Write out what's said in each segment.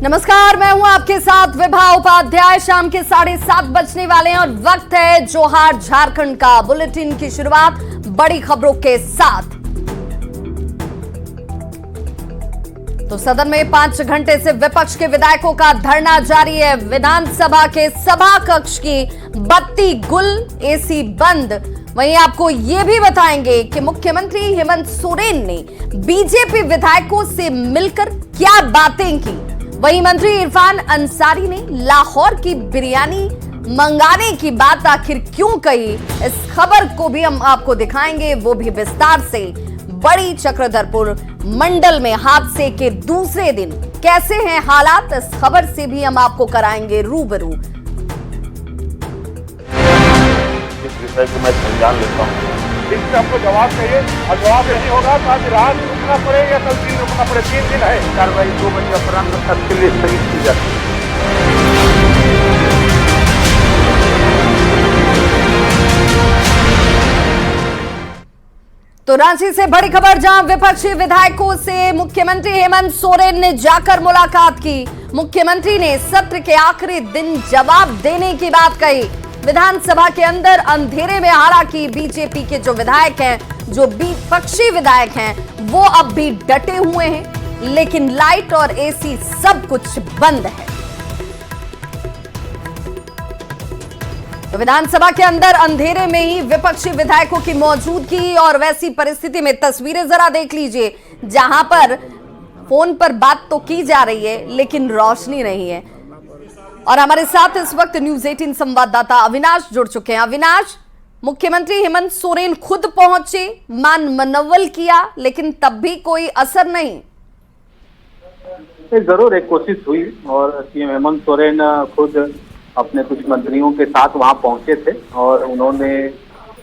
नमस्कार, मैं हूं आपके साथ विभा उपाध्याय। शाम के 7:30 बजने वाले हैं और वक्त है जोहार झारखंड का। बुलेटिन की शुरुआत बड़ी खबरों के साथ। तो सदन में 5 घंटे से विपक्ष के विधायकों का धरना जारी है। विधानसभा के सभा कक्ष की बत्ती गुल, एसी बंद। वहीं आपको यह भी बताएंगे कि मुख्यमंत्री हेमंत सोरेन ने बीजेपी विधायकों से मिलकर क्या बातें की। वहीं मंत्री इरफान अंसारी ने लाहौर की बिरयानी मंगाने की बात आखिर क्यों कही, इस खबर को भी हम आपको दिखाएंगे, वो भी विस्तार से। बड़ी चक्रधरपुर मंडल में हादसे के दूसरे दिन कैसे हैं हालात, इस खबर से भी हम आपको कराएंगे रूबरू। इस विषय को मैं संज्ञान लेता हूँ। इससे आपको जवाब चाहिए और जवाब नहीं होगा तो आज रात रुकना पड़े या कल दिन रुकना पड़े। 3 दिन है। कार्रवाई 2 बजे अपराह्न तक के लिए स्थगित की जाती है। तो रांची से बड़ी खबर, जहां विपक्षी विधायकों से मुख्यमंत्री हेमंत सोरेन ने जाकर मुलाकात की। मुख्यमंत्री ने सत्र के आखिरी दिन जवाब देने की बात कही। विधानसभा के अंदर अंधेरे में, हालांकि बीजेपी के जो विधायक हैं, जो विपक्षी विधायक हैं, वो अब भी डटे हुए हैं, लेकिन लाइट और एसी सब कुछ बंद है। तो विधानसभा के अंदर अंधेरे में ही विपक्षी विधायकों की मौजूदगी, और वैसी परिस्थिति में तस्वीरें जरा देख लीजिए, जहां पर फोन पर बात तो की जा रही है लेकिन रोशनी नहीं है। और हमारे साथ इस वक्त न्यूज 18 संवाददाता अविनाश जुड़ चुके हैं। अविनाश, मुख्यमंत्री हेमंत सोरेन खुद पहुंचे, मान मनवल किया, लेकिन तब भी कोई असर नहीं। जरूर एक कोशिश हुई और सीएम हेमंत सोरेन खुद अपने कुछ मंत्रियों के साथ वहां पहुंचे थे और उन्होंने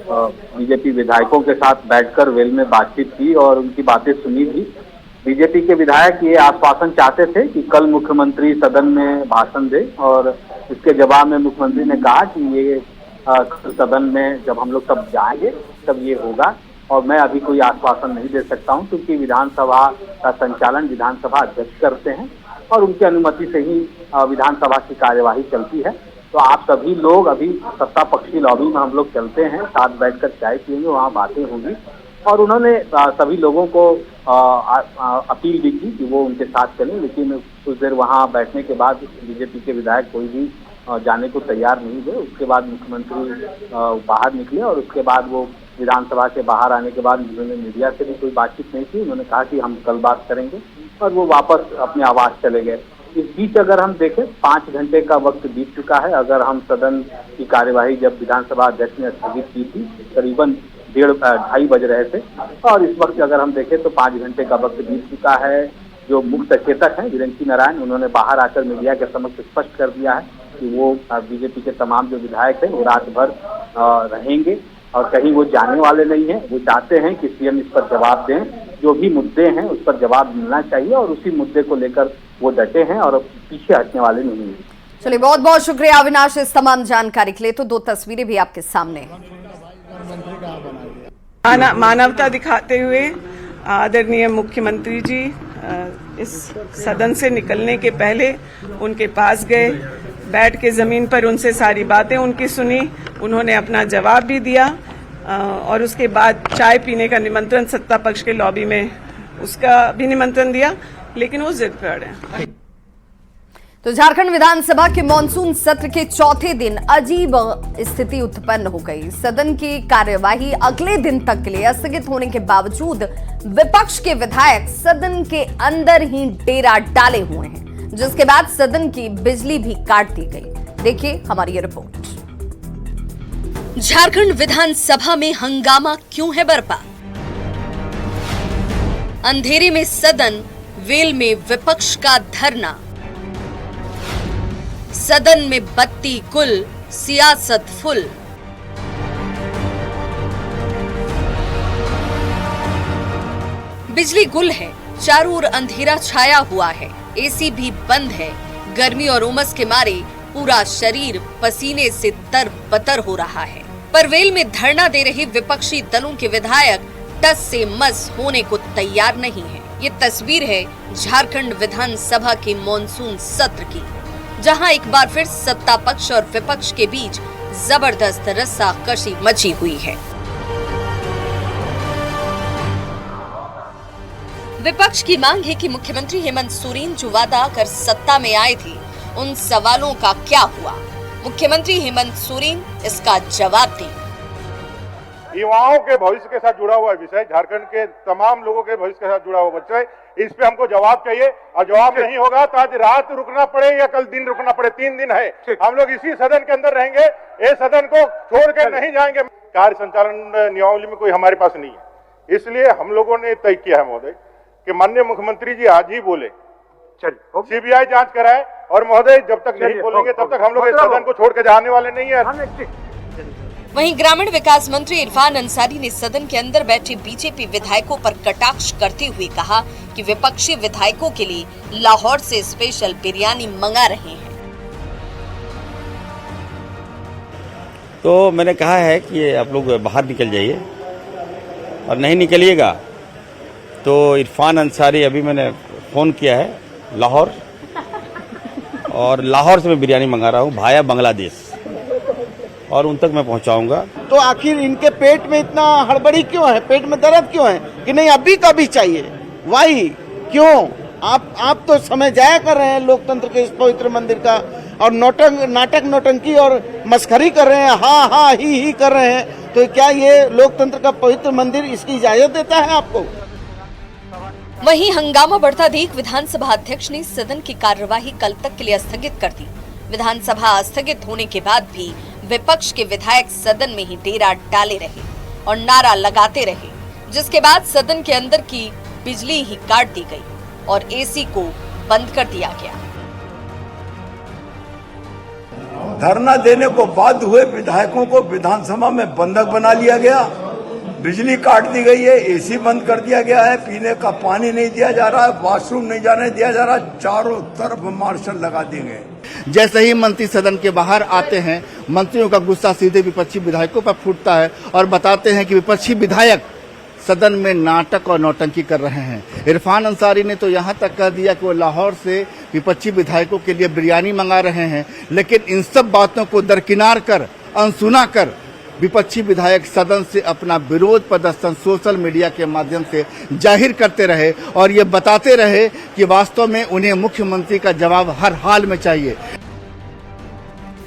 बीजेपी विधायकों के साथ बैठकर वेल में बातचीत की और उनकी बातें सुनी भी। बीजेपी के विधायक ये आश्वासन चाहते थे कि कल मुख्यमंत्री सदन में भाषण दे, और इसके जवाब में मुख्यमंत्री ने कहा कि ये सदन में जब हम लोग सब जाएंगे तब ये होगा, और मैं अभी कोई आश्वासन नहीं दे सकता हूं क्योंकि विधानसभा का संचालन विधानसभा अध्यक्ष करते हैं और उनकी अनुमति से ही विधानसभा की कार्यवाही चलती है। तो आप सभी लोग अभी सत्ता पक्षी लॉबी में हम लोग चलते हैं, साथ बैठकर चाय पिएंगे, वहाँ बातें होंगी। और उन्होंने सभी लोगों को अपील भी की कि वो उनके साथ चलें, लेकिन कुछ देर वहाँ बैठने के बाद बीजेपी के विधायक कोई भी जाने को तैयार नहीं हुए। उसके बाद मुख्यमंत्री बाहर निकले और उसके बाद वो विधानसभा के बाहर आने के बाद उन्होंने मीडिया से भी कोई बातचीत नहीं की। उन्होंने कहा कि हम कल बात करेंगे और वो वापस अपने आवास चले गए। इस बीच अगर हम देखें 5 घंटे का वक्त बीत चुका है। अगर हम सदन की कार्यवाही जब विधानसभा अध्यक्ष ने स्थगित की थी करीबन 1:30 बज रहे थे, और इस वक्त अगर हम देखें तो 5 घंटे का वक्त बीत चुका है। जो मुख्य सचेतक हैं वीरेंद्र नारायण, उन्होंने बाहर आकर मीडिया के समक्ष स्पष्ट कर दिया है कि वो बीजेपी के तमाम जो विधायक हैं वो रात भर रहेंगे और कहीं वो जाने वाले नहीं हैं। वो चाहते हैं कि सीएम इस पर जवाब दें, जो भी मुद्दे हैं उस पर जवाब मिलना चाहिए, और उसी मुद्दे को लेकर वो डटे हैं और पीछे हटने वाले नहीं हैं। चलिए, बहुत बहुत शुक्रिया अविनाश इस तमाम जानकारी के लिए। तो 2 तस्वीरें भी आपके सामने हैं। मानवता दिखाते हुए आदरणीय मुख्यमंत्री जी इस सदन से निकलने के पहले उनके पास गए, बैठ के जमीन पर उनसे सारी बातें उनकी सुनी, उन्होंने अपना जवाब भी दिया, और उसके बाद चाय पीने का निमंत्रण सत्ता पक्ष के लॉबी में उसका भी निमंत्रण दिया, लेकिन वो जिद पर अड़े। तो झारखंड विधानसभा के मॉनसून सत्र के चौथे दिन अजीब स्थिति उत्पन्न हो गई। सदन की कार्यवाही अगले दिन तक के लिए स्थगित होने के बावजूद विपक्ष के विधायक सदन के अंदर ही डेरा डाले हुए हैं, जिसके बाद सदन की बिजली भी काट दी गई। देखिए हमारी ये रिपोर्ट। झारखंड विधानसभा में हंगामा क्यों है बरपा? अंधेरे में सदन, वेल में विपक्ष का धरना, सदन में बत्ती गुल, सियासत फुल। बिजली गुल है, चारों ओर अंधेरा छाया हुआ है, एसी भी बंद है। गर्मी और उमस के मारे पूरा शरीर पसीने से तरबतर हो रहा है। पर वेल में धरना दे रहे विपक्षी दलों के विधायक टस से मस होने को तैयार नहीं है। ये तस्वीर है झारखंड विधानसभा के मॉनसून सत्र की, जहां एक बार फिर सत्ता पक्ष और विपक्ष के बीच जबरदस्त रस्साकशी मची हुई है। विपक्ष की मांग है कि मुख्यमंत्री हेमंत सोरेन जो वादा कर सत्ता में आए थे, उन सवालों का क्या हुआ। मुख्यमंत्री हेमंत सोरेन इसका जवाब दें। युवाओं के भविष्य के साथ जुड़ा हुआ विषय, झारखंड के तमाम लोगों के भविष्य के साथ जुड़ा हुआ विषय, इस पे हमको जवाब चाहिए। और जवाब नहीं होगा तो आज रात रुकना पड़े या कल दिन रुकना पड़े, 3 दिन है, हम लोग इसी सदन के अंदर रहेंगे। ये सदन को छोड़ के नहीं जाएंगे। कार्य संचालन नियमावली में कोई हमारे पास नहीं है, इसलिए हम लोगों ने तय किया है महोदय कि माननीय मुख्यमंत्री जी आज ही बोले सीबीआई जांच कराए, और महोदय जब तक नहीं बोलेंगे तब तक हम लोग इस सदन को छोड़ के जाने वाले नहीं है। वहीं ग्रामीण विकास मंत्री इरफान अंसारी ने सदन के अंदर बैठे बीजेपी विधायकों पर कटाक्ष करते हुए कहा कि विपक्षी विधायकों के लिए लाहौर से स्पेशल बिरयानी मंगा रहे हैं। तो मैंने कहा है कि आप लोग बाहर निकल जाइए, और नहीं निकलिएगा तो इरफान अंसारी, अभी मैंने फोन किया है लाहौर, और लाहौर से मैं बिरयानी मंगा रहा हूँ भाया बांग्लादेश, और उन तक मैं पहुंचाऊंगा। तो आखिर इनके पेट में इतना हड़बड़ी क्यों है, पेट में दर्द क्यों है कि नहीं अभी का भी चाहिए? वाही क्यों? आप तो समय जाया कर रहे हैं लोकतंत्र के इस पवित्र मंदिर का, और नाटक नौटंकी और मस्खरी कर रहे हैं, हाँ हाँ ही कर रहे हैं। तो क्या ये लोकतंत्र का पवित्र मंदिर इसकी इजाजत देता है आपको? वहीं हंगामा बढ़ता देख विधानसभा अध्यक्ष ने सदन की कार्यवाही कल तक के लिए स्थगित कर दी। विधानसभा स्थगित होने के बाद भी विपक्ष के विधायक सदन में ही डेरा डाले रहे और नारा लगाते रहे, जिसके बाद सदन के अंदर की बिजली ही काट दी गई और एसी को बंद कर दिया गया। धरना देने को बाध्य हुए विधायकों को विधानसभा में बंधक बना लिया गया, बिजली काट दी गई है, एसी बंद कर दिया गया है, पीने का पानी नहीं दिया जा रहा है, वॉशरूम नहीं जाने दिया जा रहा, चारों तरफ मार्शल लगा दिए गए। जैसे ही मंत्री सदन के बाहर आते हैं, मंत्रियों का गुस्सा सीधे विपक्षी विधायकों पर फूटता है और बताते हैं कि विपक्षी विधायक सदन में नाटक और नौटंकी कर रहे हैं। इरफान अंसारी ने तो यहाँ तक कह दिया कि वो लाहौर से विपक्षी विधायकों के लिए बिरयानी मंगा रहे हैं, लेकिन इन सब बातों को दरकिनार कर, अनसुना कर विपक्षी विधायक सदन से अपना विरोध प्रदर्शन सोशल मीडिया के माध्यम से जाहिर करते रहे और ये बताते रहे कि वास्तव में उन्हें मुख्यमंत्री का जवाब हर हाल में चाहिए।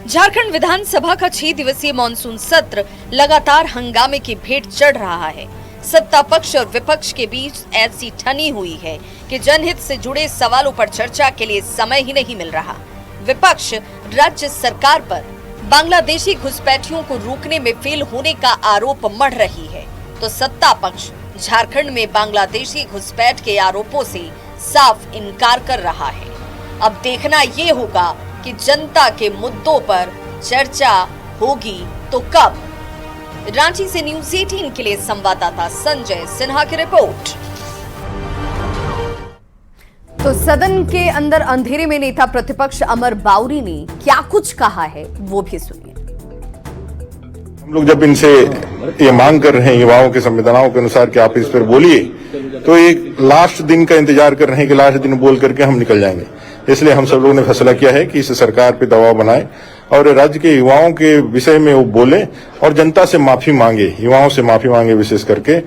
झारखंड विधानसभा का 6 दिवसीय मॉनसून सत्र लगातार हंगामे की भेंट चढ़ रहा है। सत्ता पक्ष और विपक्ष के बीच ऐसी ठनी हुई है कि जनहित से जुड़े सवालों पर चर्चा के लिए समय ही नहीं मिल रहा। विपक्ष राज्य सरकार पर बांग्लादेशी घुसपैठियों को रोकने में फेल होने का आरोप मढ़ रही है, तो सत्ता पक्ष झारखंड में बांग्लादेशी घुसपैठ के आरोपों से साफ इनकार कर रहा है। अब देखना ये होगा कि जनता के मुद्दों पर चर्चा होगी तो कब। रांची से न्यूज़ 18 के लिए संवाददाता संजय सिन्हा की रिपोर्ट। तो सदन के अंदर अंधेरे में नेता प्रतिपक्ष अमर बाउरी ने क्या कुछ कहा है, वो भी सुनिए। हम लोग जब इनसे ये मांग कर रहे हैं युवाओं के संवेदनाओं के अनुसार कि आप इस पर बोलिए, तो एक लास्ट दिन का इंतजार कर रहे हैं कि लास्ट दिन बोल करके हम निकल जाएंगे। इसलिए हम सब लोगों ने फैसला किया है कि इस सरकार पे दबाव बनाए और राज्य के युवाओं के विषय में वो बोले और जनता से माफी मांगे, युवाओं से माफी मांगे विशेष करके।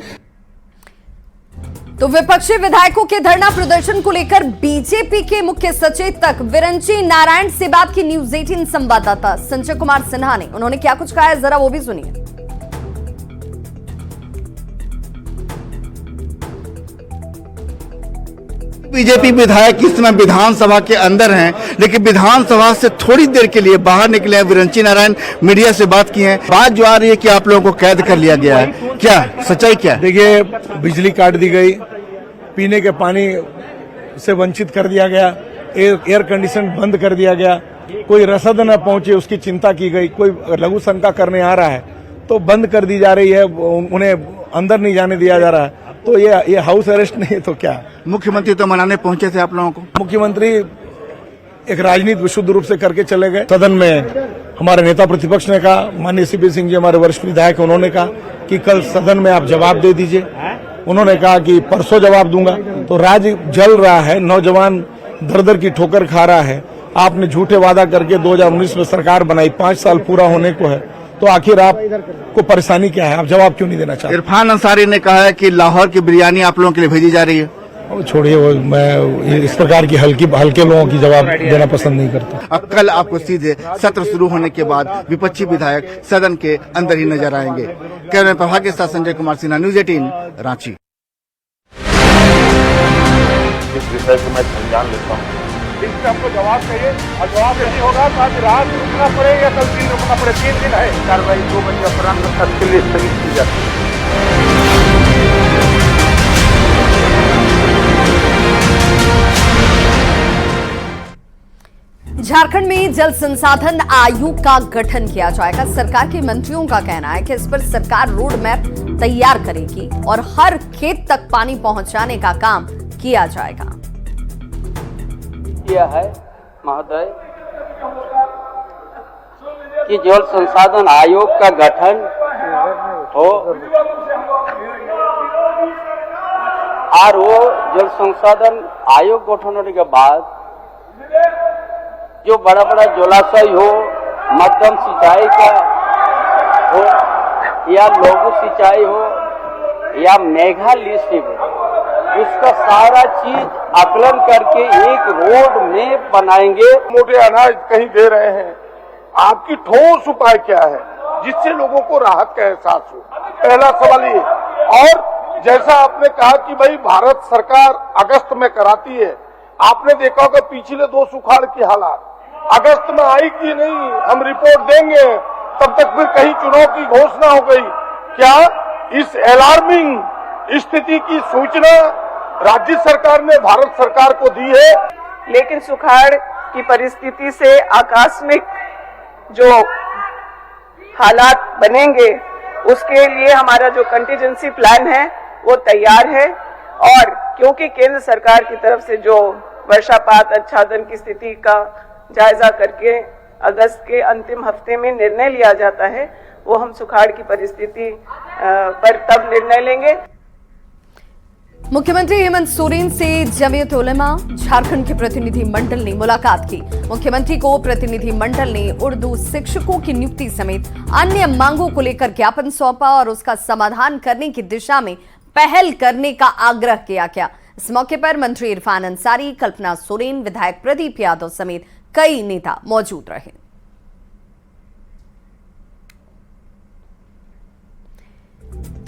तो विपक्षी विधायकों के धरना प्रदर्शन को लेकर बीजेपी के मुख्य सचेतक विरंची नारायण से बात की न्यूज़ 18 संवाददाता संजय कुमार सिन्हा ने। उन्होंने क्या कुछ कहा है, जरा वो भी सुनिए। बीजेपी विधायक इस समय विधानसभा के अंदर हैं, लेकिन विधानसभा से थोड़ी देर के लिए बाहर निकले हैं। विरंची नारायण मीडिया से बात की है। बात जो आ रही है कि आप लोगों को कैद कर लिया गया है, क्या सच्चाई क्या है? देखिए, बिजली काट दी गई, पीने के पानी से वंचित कर दिया गया, एयर कंडीशन बंद कर दिया गया, कोई रसद न पहुंचे उसकी चिंता की गई, कोई लघु शंका करने आ रहा है तो बंद कर दी जा रही है, उन्हें अंदर नहीं जाने दिया जा रहा है। तो ये हाउस अरेस्ट नहीं है तो क्या? मुख्यमंत्री तो मनाने पहुंचे थे आप लोगों को। मुख्यमंत्री एक राजनीति विशुद्ध रूप से करके चले गए। सदन में हमारे नेता प्रतिपक्ष ने कहा, माननीय सीपी सिंह जी हमारे वरिष्ठ विधायक, उन्होंने कहा कि कल सदन में आप जवाब दे दीजिए। उन्होंने कहा कि परसों जवाब दूंगा। तो राज्य जल रहा है, नौजवान दर दर की ठोकर खा रहा है। आपने झूठे वादा करके 2019 में सरकार बनाई, 5 साल पूरा होने को है, तो आखिर आपको परेशानी क्या है? आप जवाब क्यों नहीं देना चाहते? इरफान अंसारी ने कहा है कि लाहौर की बिरयानी आप लोगों के लिए भेजी जा रही है। छोड़िए, वो मैं इस प्रकार की हल्के लोगों की जवाब देना पसंद नहीं करता। अब कल आपको सीधे सत्र शुरू होने के बाद विपक्षी विधायक सदन के अंदर ही नजर आएंगे। कैमरा प्रभाग के साथ संजय कुमार सिन्हा, न्यूज 18 रांची। इस विषय को मैं संज्ञान लेता हूँ। इससे हमको जवाब चाहिए, और जवाब नहीं होगा तो आज रात रुकना पड़े या कल दिन रुकना पड़े। 3 दिन है। कार्रवाई 2 बजे अपराह्न तक के लिए स्थगित की जाती है। झारखंड में जल संसाधन आयोग का गठन किया जाएगा। सरकार के मंत्रियों का कहना है कि इस पर सरकार रोड मैप तैयार करेगी और हर खेत तक पानी पहुंचाने का काम किया जाएगा। किया है महोदय कि जल संसाधन आयोग का गठन हो और वो जल संसाधन आयोग गठन होने के बाद जो बड़ा बड़ा जलाशय हो, मध्यम सिंचाई का हो या लघु सिंचाई हो या मेगा लिस्ट हो, उसका सारा चीज आकलन करके एक रोड मैप बनाएंगे। मोटे अनाज कहीं दे रहे हैं, आपकी ठोस उपाय क्या है जिससे लोगों को राहत का एहसास हो? पहला सवाल ये। और जैसा आपने कहा कि भाई भारत सरकार अगस्त में कराती है, आपने देखा होगा पिछले 2 सुखाड़ की हालात अगस्त में आई कि नहीं, हम रिपोर्ट देंगे, तब तक फिर कहीं चुनाव की घोषणा हो गई। क्या इस अलार्मिंग स्थिति की सूचना राज्य सरकार ने भारत सरकार को दी है? लेकिन सुखाड़ की परिस्थिति से आकस्मिक जो हालात बनेंगे उसके लिए हमारा जो कंटीजेंसी प्लान है वो तैयार है। और क्योंकि केंद्र सरकार की तरफ से जो वर्षापात आच्छादन की स्थिति का जायजा करके अगस्त के अंतिम हफ्ते में निर्णय लिया जाता है, वो हम सुखाड़ की परिस्थिति पर तब निर्णय लेंगे। मुख्यमंत्री हेमंत सोरेन से जमीयत उलेमा झारखंड के प्रतिनिधि मंडल ने मुलाकात की। मुख्यमंत्री को प्रतिनिधि मंडल ने उर्दू शिक्षकों की नियुक्ति समेत अन्य मांगों को लेकर ज्ञापन सौंपा और उसका समाधान करने की दिशा में पहल करने का आग्रह किया गया। इस मौके पर मंत्री इरफान अंसारी, कल्पना सोरेन, विधायक प्रदीप यादव समेत कई नेता मौजूद रहे।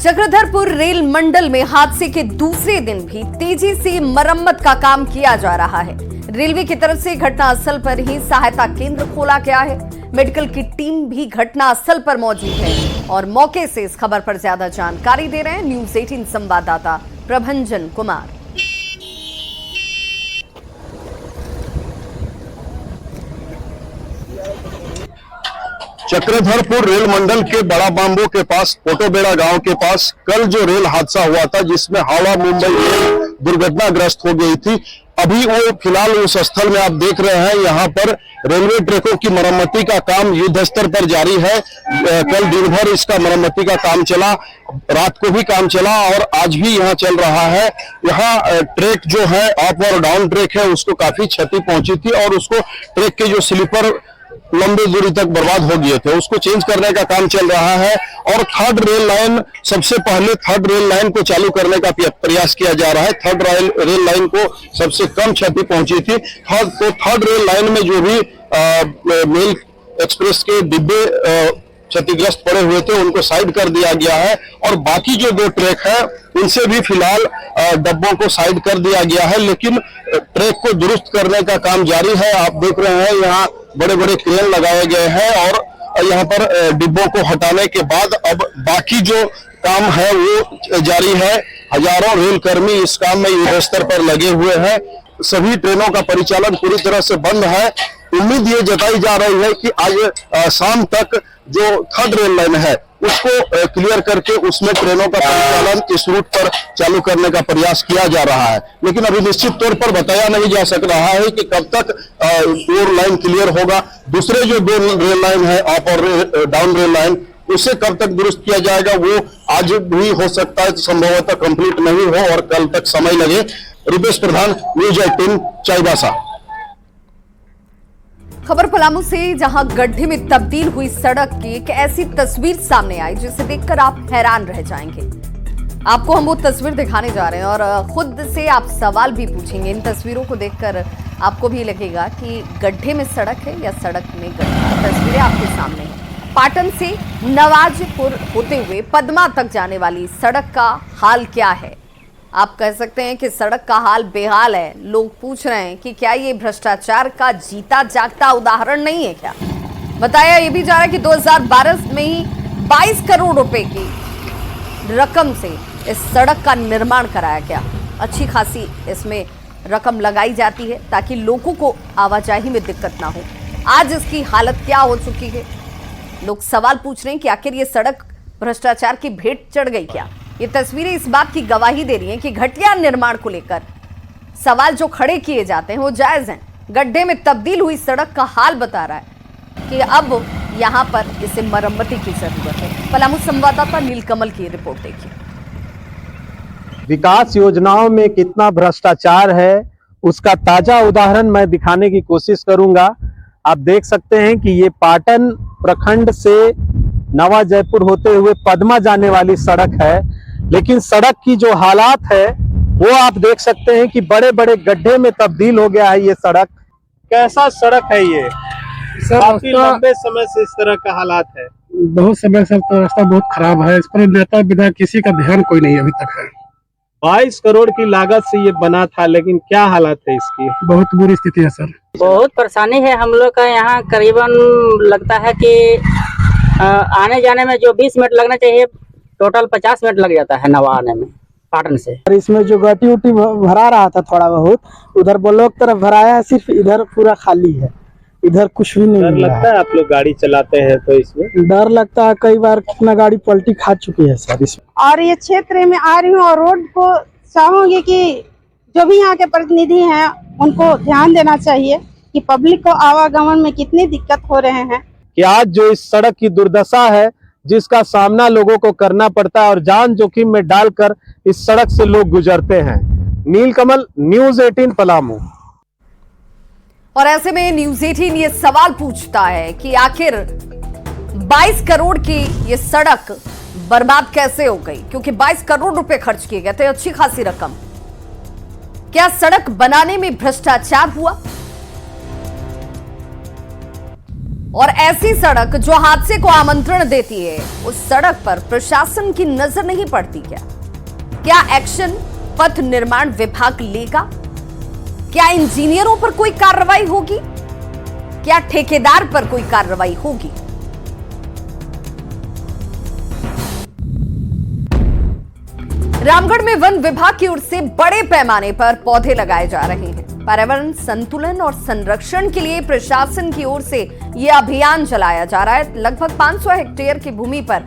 चक्रधरपुर रेल मंडल में हादसे के दूसरे दिन भी तेजी से मरम्मत का काम किया जा रहा है। रेलवे की तरफ से घटनास्थल पर ही सहायता केंद्र खोला गया है। मेडिकल की टीम भी घटनास्थल पर मौजूद है और मौके से इस खबर पर ज्यादा जानकारी दे रहे हैं न्यूज 18 संवाददाता प्रभंजन कुमार। चक्रधरपुर रेल मंडल के बड़ा बांबो के पास पोटोबेड़ा गांव के पास कल जो रेल हादसा हुआ था जिसमें हावड़ा मुंबई रेल दुर्घटनाग्रस्त हो गई थी, अभी वो फिलहाल उस स्थल में आप देख रहे हैं। यहाँ पर रेलवे ट्रैकों की मरम्मती का काम युद्ध स्तर पर जारी है। कल दिन भर इसका मरम्मती का काम चला, रात को भी काम चला और आज भी यहाँ चल रहा है। यहाँ ट्रैक जो है अप और डाउन ट्रैक है उसको काफी क्षति पहुंची थी और उसको ट्रैक के जो स्लीपर लंबी दूरी तक बर्बाद हो गए थे उसको चेंज करने का काम चल रहा है। और थर्ड रेल लाइन, सबसे पहले थर्ड रेल लाइन को चालू करने का प्रयास किया जा रहा है। थर्ड रेल लाइन को सबसे कम क्षति पहुंची थी। तो थर्ड रेल लाइन में जो भी मेल एक्सप्रेस के डिब्बे क्षतिग्रस्त पड़े हुए थे उनको साइड कर दिया गया है और बाकी जो 2 ट्रैक है उनसे भी फिलहाल डब्बों को साइड कर दिया गया है, लेकिन ट्रैक को दुरुस्त करने का काम जारी है। आप देख रहे हैं यहाँ बड़े बड़े क्रेन लगाए गए हैं और यहाँ पर डिब्बों को हटाने के बाद अब बाकी जो काम है वो जारी है। हजारों रेल कर्मी इस काम में युद्ध स्तर पर लगे हुए हैं। सभी ट्रेनों का परिचालन पूरी तरह से बंद है। उम्मीद ये जताई जा रही है कि आज शाम तक जो थर्ड रेल लाइन है उसको क्लियर करके उसमें ट्रेनों का परिचालन इस रूट पर चालू करने का प्रयास किया जा रहा है, लेकिन अभी निश्चित तौर पर बताया नहीं जा सक रहा है कि कब तक वो लाइन क्लियर होगा। दूसरे जो 2 रेल लाइन है अप और डाउन रेल लाइन उसे कब तक दुरुस्त किया जाएगा वो आज भी हो सकता है संभवतः कंप्लीट नहीं हो और कल तक समय लगे। रुपेश प्रधान, न्यूज 18, चाईबासा। खबर पलामू से, जहां गड्ढे में तब्दील हुई सड़क की एक ऐसी तस्वीर सामने आई जिसे देखकर आप हैरान रह जाएंगे। आपको हम वो तस्वीर दिखाने जा रहे हैं और खुद से आप सवाल भी पूछेंगे। इन तस्वीरों को देखकर आपको भी लगेगा कि गड्ढे में सड़क है या सड़क में गड्ढा। तस्वीरें आपके सामने हैं। पाटन से नवाजपुर होते हुए पदमा तक जाने वाली सड़क का हाल क्या है? आप कह सकते हैं कि सड़क का हाल बेहाल है। लोग पूछ रहे हैं कि क्या ये भ्रष्टाचार का जीता जागता उदाहरण नहीं है क्या? बताया ये भी जा रहा है कि 2012 में ही 22 करोड़ रुपए की रकम से इस सड़क का निर्माण कराया गया। अच्छी खासी इसमें रकम लगाई जाती है ताकि लोगों को आवाजाही में दिक्कत ना हो। आज इसकी हालत क्या हो चुकी है? लोग सवाल पूछ रहे हैं कि आखिर ये सड़क भ्रष्टाचार की भेंट चढ़ गई क्या? ये तस्वीरें इस बात की गवाही दे रही हैं कि घटिया निर्माण को लेकर सवाल जो खड़े किए जाते हैं वो जायज हैं। गड्ढे में तब्दील हुई सड़क का हाल बता रहा है कि अब यहां पर इसे मरम्मती की जरूरत है। पलामू संवाददाता नीलकमल की रिपोर्ट देखिए। विकास योजनाओं में कितना भ्रष्टाचार है उसका ताजा उदाहरण मैं दिखाने की कोशिश करूंगा। आप देख सकते हैं कि ये पाटन प्रखंड से नवा जयपुर होते हुए पदमा जाने वाली सड़क है, लेकिन सड़क की जो हालात है वो आप देख सकते हैं कि बड़े बड़े गड्ढे में तब्दील हो गया है। ये सड़क कैसा सड़क है? ये काफी लंबे समय से इस तरह का हालात है। बहुत समय से तो रास्ता बहुत खराब है। इस पर नेता विधायक किसी का ध्यान कोई नहीं अभी तक है। 22 करोड़ की लागत से ये बना था, लेकिन क्या हालत है इसकी? बहुत बुरी स्थिति है सर। बहुत परेशानी है हम लोग का। यहाँ करीबन लगता है कि आने जाने में जो 20 मिनट लगना चाहिए, टोटल 50 मिनट लग जाता है नवा आने में पाटन से। इसमें जो गटी उटी भरा रहा था थोड़ा बहुत, उधर ब्लॉक तरफ भराया है, सिर्फ इधर पूरा खाली है, इधर कुछ भी नहीं। डर लगता है आप लोग गाड़ी चलाते हैं तो इसमें डर लगता है। कई बार कितना गाड़ी पलटी खा चुकी है सर इसमें। और ये क्षेत्र में आ रही हूँ और रोड को चाहूंगी कि जो भी यहाँ के प्रतिनिधि हैं उनको ध्यान देना चाहिए कि पब्लिक को आवागमन में कितनी दिक्कत हो रहे हैं। कि आज जो इस सड़क की दुर्दशा है जिसका सामना लोगों को करना पड़ता है और जान जोखिम में डालकर इस सड़क से लोग गुजरते हैं। नीलकमल, न्यूज 18, पलामू। और ऐसे में न्यूज 18 ये सवाल पूछता है कि आखिर 22 करोड़ की ये सड़क बर्बाद कैसे हो गई? क्योंकि 22 करोड़ रुपए खर्च किए गए थे, अच्छी खासी रकम। क्या सड़क बनाने में भ्रष्टाचार हुआ? और ऐसी सड़क जो हादसे को आमंत्रण देती है, उस सड़क पर प्रशासन की नजर नहीं पड़ती क्या? क्या एक्शन पथ निर्माण विभाग लेगा? क्या इंजीनियरों पर कोई कार्रवाई होगी? क्या ठेकेदार पर कोई कार्रवाई होगी? रामगढ़ में वन विभाग की ओर से बड़े पैमाने पर पौधे लगाए जा रहे हैं। पर्यावरण संतुलन और संरक्षण के लिए प्रशासन की ओर से यह अभियान चलाया जा रहा है। लगभग 500 हेक्टेयर की भूमि पर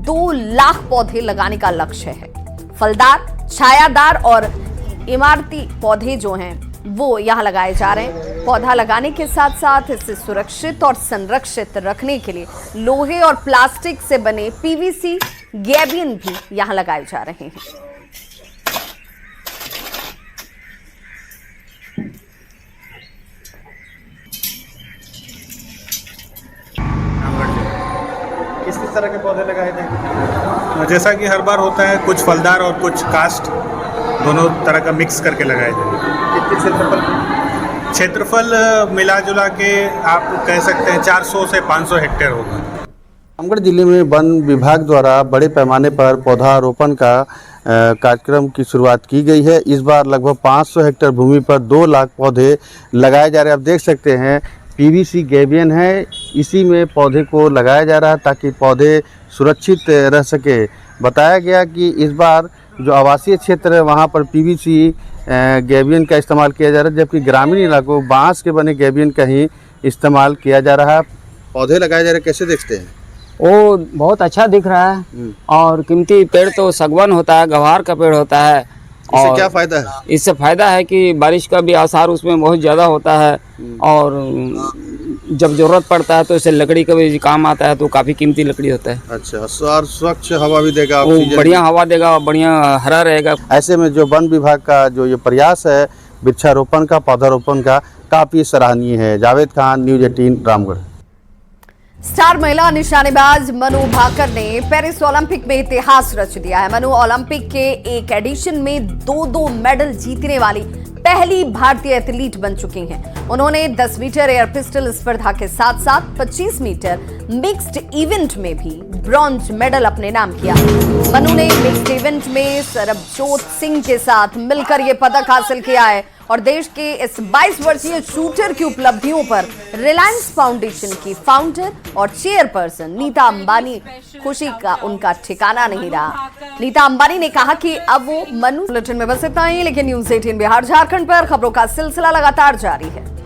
2 लाख पौधे लगाने का लक्ष्य है। फलदार, छायादार और इमारती पौधे जो हैं वो यहाँ लगाए जा रहे हैं। पौधा लगाने के साथ साथ इसे सुरक्षित और संरक्षित रखने के लिए लोहे और प्लास्टिक से बने पीवीसी गैबियन भी यहाँ लगाए जा रहे हैं। किस तरह के पौधे लगाए थे? जैसा कि हर बार होता है, कुछ फलदार और कुछ कास्ट, दोनों तरह का मिक्स करके लगाए थे। कितने क्षेत्रफल? क्षेत्रफल मिला जुला के आप कह सकते हैं 400 से 500 हेक्टेयर होगा। रामगढ़ जिले में वन विभाग द्वारा बड़े पैमाने पर पौधारोपण का कार्यक्रम की शुरुआत की गई है। इस बार लगभग 500 हेक्टेयर भूमि पर 2 लाख पौधे लगाए जा रहे हैं। आप देख सकते हैं पीवीसी गैबियन है, इसी में पौधे को लगाया जा रहा है ताकि पौधे सुरक्षित रह सके। बताया गया कि इस बार जो आवासीय क्षेत्र है वहाँ पर पीवीसी गैबियन का इस्तेमाल किया जा रहा है, जबकि ग्रामीण इलाकों बांस के बने गैबियन का ही इस्तेमाल किया जा रहा है। पौधे लगाए जा रहे हैं, कैसे देखते हैं? वो बहुत अच्छा दिख रहा है और कीमती पेड़ तो सागवान होता है, गवार का पेड़ होता है। इससे क्या फायदा है? इससे फायदा है कि बारिश का भी आसार उसमें बहुत ज़्यादा होता है और जब जरूरत पड़ता है तो इसे लकड़ी का भी काम आता है, तो काफी कीमती लकड़ी होता है। अच्छा, और स्वच्छ हवा भी देगा, वो बढ़िया हवा देगा, बढ़िया हरा रहेगा। ऐसे में जो वन विभाग का जो ये प्रयास है वृक्षारोपण का, पौधारोपण का, काफी सराहनीय है। जावेद खान, न्यूज़ 18 रामगढ़। स्टार महिला निशानेबाज मनु भाकर ने पेरिस ओलंपिक में इतिहास रच दिया है। मनु ओलंपिक के एक एडिशन में 2 मेडल जीतने वाली पहली भारतीय एथलीट बन चुकी हैं। उन्होंने 10 मीटर एयर पिस्टल स्पर्धा के साथ साथ 25 मीटर मिक्स्ड इवेंट में भी ब्रॉन्ज मेडल अपने नाम किया। मनु ने मिक्स्ड इवेंट में सरबजोत सिंह के साथ मिलकर यह पदक हासिल किया है और देश के इस 22 वर्षीय शूटर की उपलब्धियों पर रिलायंस फाउंडेशन की फाउंडर और चेयरपर्सन नीता अंबानी खुशी का उनका ठिकाना नहीं रहा। नीता अंबानी ने कहा कि अब वो मनु। बुलेटिन में बस इतना ही, लेकिन न्यूज़ 18 बिहार झारखंड पर खबरों का सिलसिला लगातार जारी है।